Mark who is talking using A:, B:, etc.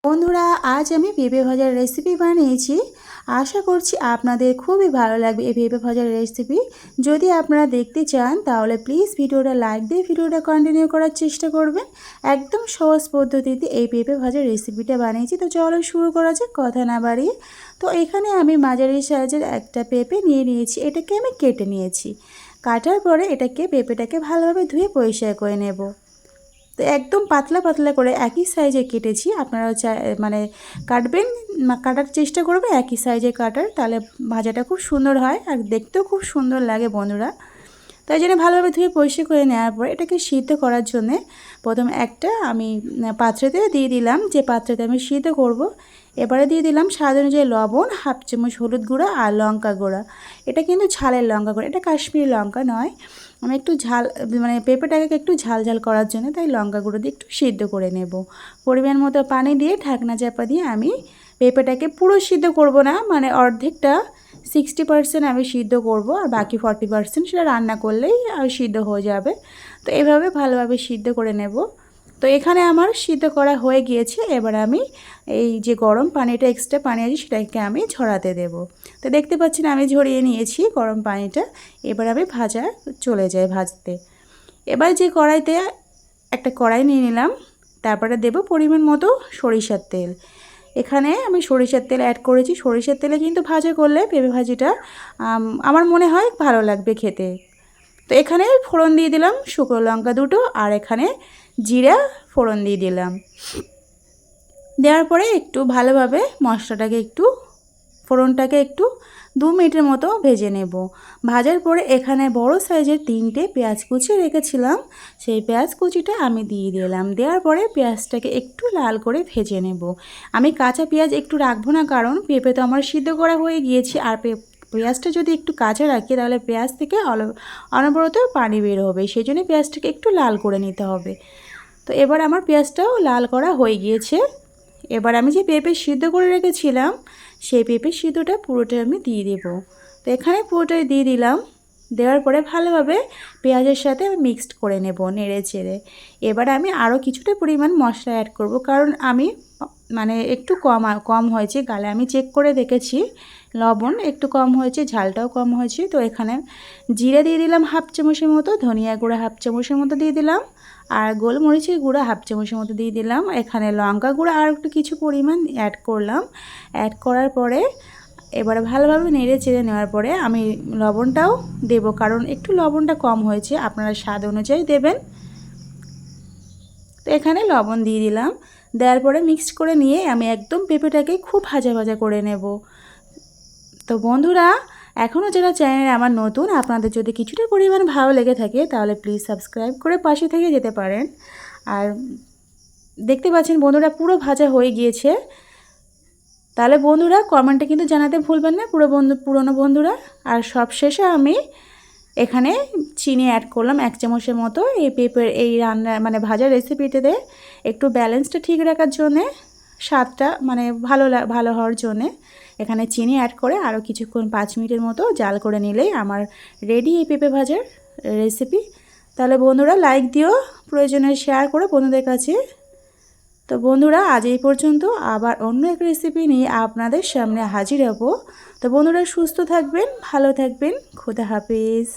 A: বন্ধুরা, আজ আমি পেঁপে ভাজার রেসিপি বানিয়েছি। আশা করছি আপনাদের খুবই ভালো লাগবে এই পেঁপে ভাজার রেসিপি। যদি আপনারা দেখতে চান তাহলে প্লিজ ভিডিওটা লাইক দিয়ে ভিডিওটা কন্টিনিউ করার চেষ্টা করবেন। একদম সহজ পদ্ধতিতে এই পেঁপে ভাজার রেসিপিটা বানিয়েছি। তো চলো শুরু করা যাক, কথা না বাড়িয়ে। তো এখানে আমি মাঝারি সাইজের একটা পেঁপে নিয়ে নিয়েছি। এটাকে আমি কেটে নিয়েছি। কাটার পরে পেঁপেটাকে ভালোভাবে ধুয়ে পরিষ্কার করে নেব। তো একদম পাতলা পাতলা করে একই সাইজে কেটেছি। আপনারা কাটার চেষ্টা করবে একই সাইজে কাটার, তাহলে ভাজাটা খুব সুন্দর হয় আর দেখতেও খুব সুন্দর লাগে বন্ধুরা। তাই জন্য ভালোভাবে ধুয়ে পরিষ্কার করে নেওয়ার পর এটাকে সিদ্ধ করার জন্যে প্রথম একটা আমি পাত্রেতে দিয়ে দিলাম, যে পাত্রেতে আমি সিদ্ধ করব। এবারে দিয়ে দিলাম স্বাদ অনুযায়ী লবণ, হাফ চামচ হলুদ গুঁড়া আর লঙ্কা গুঁড়া। এটা কিন্তু ঝালের লঙ্কা গুঁড়া, এটা কাশ্মীরি লঙ্কা নয়। আমি একটু ঝাল পেঁপেটাকে একটু ঝাল ঝাল করার জন্য তাই লঙ্কা গুঁড়ো দিয়ে একটু সিদ্ধ করে নেব। পরিমাণ মতো পানি দিয়ে ঢাকনা চাপা দিয়ে আমি পেঁপেটাকে পুরো সিদ্ধ করব না, অর্ধেকটা 60% আমি সিদ্ধ করব, আর বাকি 40% সেটা রান্না করলেই সিদ্ধ হয়ে যাবে। তো এভাবে ভালোভাবে সিদ্ধ করে নেব। তো এখানে আমার সিদ্ধ করা হয়ে গিয়েছে। এবার আমি এই যে গরম পানিটা, এক্সট্রা পানি আছে সেটাকে আমি ঝরাতে দেব। তো দেখতে পাচ্ছেন আমি ঝরিয়ে নিয়েছি গরম পানিটা। এবার আমি চলে যাই ভাজতে। এবার যে কড়াইতে একটা কড়াই নিয়ে নিলাম, তারপরে দেব পরিমাণ মতো সরিষার তেল। এখানে আমি সরিষার তেল অ্যাড করেছি। সরিষার তেলে কিন্তু ভাজা করলে পেঁপে ভাজিটা আমার মনে হয় ভালো লাগবে খেতে। তো এখানে ফোড়ন দিয়ে দিলাম শুকনো লঙ্কা দুটো, আর এখানে জিরা ফোড়ন দিয়ে দিলাম। দেওয়ার পরে একটু ভালোভাবে ফোড়নটাকে একটু 2 মিনিটের মতো ভেজে নেব। ভাজার পরে এখানে বড় সাইজের 3টে পেঁয়াজ কুচি রেখেছিলাম, সেই পেঁয়াজ কুচিটা আমি দিয়ে দিলাম। দেওয়ার পরে পেঁয়াজটাকে একটু লাল করে ভেজে নেব। আমি কাঁচা পেঁয়াজ একটু রাখবো না, কারণ পেঁপে তো আমার সিদ্ধ করা হয়ে গিয়েছে। আর পেঁয়াজটা যদি একটু কাঁচা রাখি তাহলে পেঁয়াজ থেকে অনবরত পানি বের হবে, সেই জন্য পেঁয়াজটাকে একটু লাল করে নিতে হবে। তো এবার আমার পেঁয়াজটাও লাল করা হয়ে গিয়েছে। এবার আমি যে পেঁপে সিদ্ধ করে রেখেছিলাম সেই পেঁপে সিদ্ধটা পুরোটাই আমি দিয়ে দেব। তো এখানে পুরোটাই দিয়ে দিলাম। দেওয়ার পরে ভালোভাবে পেঁয়াজের সাথে আমি মিক্সড করে নেব নেড়ে চেড়ে। এবার আমি আরও কিছুটা পরিমাণ মশলা অ্যাড করব, কারণ আমি একটু কম হয়েছে গালে, আমি চেক করে দেখেছি লবণ একটু কম হয়েছে, ঝালটাও কম হয়েছে। তো এখানে জিরে দিয়ে দিলাম হাফ চামচের মতো, ধনিয়া গুঁড়া হাফ চামচের মতো দিয়ে দিলাম, আর গোলমরিচের গুঁড়া হাফ চামচের মতো দিয়ে দিলাম। এখানে লঙ্কা গুঁড়া আর একটু কিছু পরিমাণ অ্যাড করলাম। অ্যাড করার পরে এবারে ভালোভাবে নেড়ে চেড়ে নেওয়ার পরে আমি লবণটাও দেব, কারণ একটু লবণটা কম হয়েছে, আপনারা স্বাদ অনুযায়ী দেবেন। তো এখানে লবণ দিয়ে দিলাম। দেওয়ার পরে মিক্সড করে নিয়ে আমি একদম পেঁপেটাকে খুব ভাজা ভাজা করে নেব। তো বন্ধুরা, এখনও যারা চ্যানেলে আমার নতুন, আপনাদের যদি কিছুটা পরিমাণ ভালো লেগে থাকে তাহলে প্লিজ সাবস্ক্রাইব করে পাশে থেকে যেতে পারেন। আর দেখতে পাচ্ছেন বন্ধুরা পুরো ভাজা হয়ে গিয়েছে। তাহলে বন্ধুরা কমেন্টে কিন্তু জানাতে ভুলবেন না পুরনো বন্ধুরা। আর সব শেষে আমি এখানে চিনি অ্যাড করলাম 1 চামচের মতো। এই পেঁপের এই রান্না ভাজার রেসিপিটাতে একটু ব্যালেন্সটা ঠিক রাখার জন্যে, স্বাদটা ভালো হওয়ার জন্যে এখানে চিনি অ্যাড করে আরও কিছুক্ষণ 5 মিনিটের মতো জাল করে নিলেই আমার রেডি এই পেঁপে ভাজার রেসিপি। তাহলে বন্ধুরা লাইক দিও, প্রয়োজনে শেয়ার করে বন্ধুদের কাছে। তো বন্ধুরা আজ এই পর্যন্ত, আবার অন্য এক রেসিপি নিয়ে আপনাদের সামনে হাজির হব। তো বন্ধুরা সুস্থ থাকবেন, ভালো থাকবেন, খোদা হাফেজ।